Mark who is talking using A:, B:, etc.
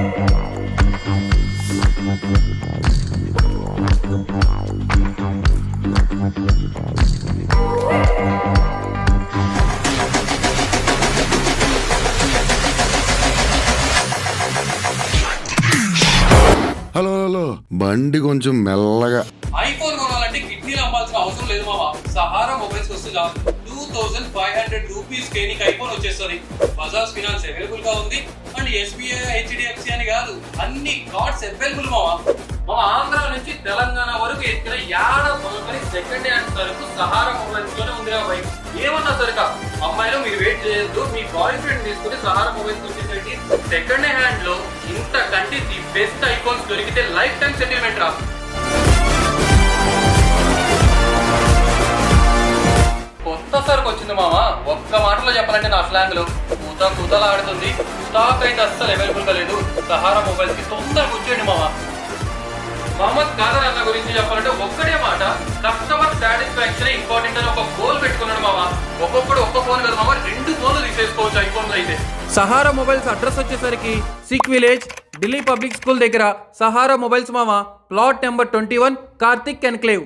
A: Hello hello, బండి కొంచెం మెల్లగా.
B: ఐఫోన్ కొనాలంటే కిడ్నీలు అమ్మాల్సిన అవసరం లేదు మామ. సహారా మొబైల్స్ వస్తే 2500 రూపీస్ కే నీకు ఐఫోన్ వచ్చేస్తుంది. బజాజ్ ఫినాన్స్ అవైలబుల్ గా ఉంది. అండ్ ఎస్బీఐ, హెచ్డిఎఫ్సి అని కాదు, అన్ని కార్డ్స్ అవైలబుల్ మామ. మా ఆంధ్ర నుంచి తెలంగాణ వరకు ఎత్తిన యాడ మొదలుకొని సెకండ్ హ్యాండ్ సరుకు సహారా మొబైల్స్ లోనే ఉంది బాయ్. ఏమన్నా సరుక అమ్మాయిలు మీరు వెయిట్ చేయొద్దు, మీ బాయ్ ఫ్రెండ్ తీసుకుని సహారా మొబైల్స్ వచ్చేసరికి సెకండ్ హ్యాండ్ లో ఇంతకంటే ది బెస్ట్ ఐఫోన్స్ దొరికితే లైఫ్ టైం సెటిల్మెంట్ రా. కొత్త సరుకు వచ్చింది మామ. ఒక్క మాటలో చెప్పాలంటే నా స్లాంగ్ లో కూతలా ఆడుతుంది. స్టాక్ అయితే అస్సలు అవైలబుల్ గా లేదు. సహారా మొబైల్స్ కి తొందరగా వచ్చేయండి మామ. మహమ్మద్ ఖాదర్ అన్న గురించి చెప్పాలంటే ఒక్కడే మాట, కస్టమర్ సాటిస్ఫాక్షన్ ఇంపార్టెంట్ అని ఒక గోల్ పెట్టుకున్నాడు మామ. ఒక్కొక్కడు ఒక్క ఫోన్ కదా మామ, 2 ఫోన్లు తీసేసుకోవచ్చు ఐఫోన్ లో అయితే.
C: సహారా మొబైల్స్ అడ్రస్ వచ్చేసరికి Sikh village, Delhi public school దగ్గర సహారా మొబైల్స్ మామ. Plot number 21, Karthik enclave.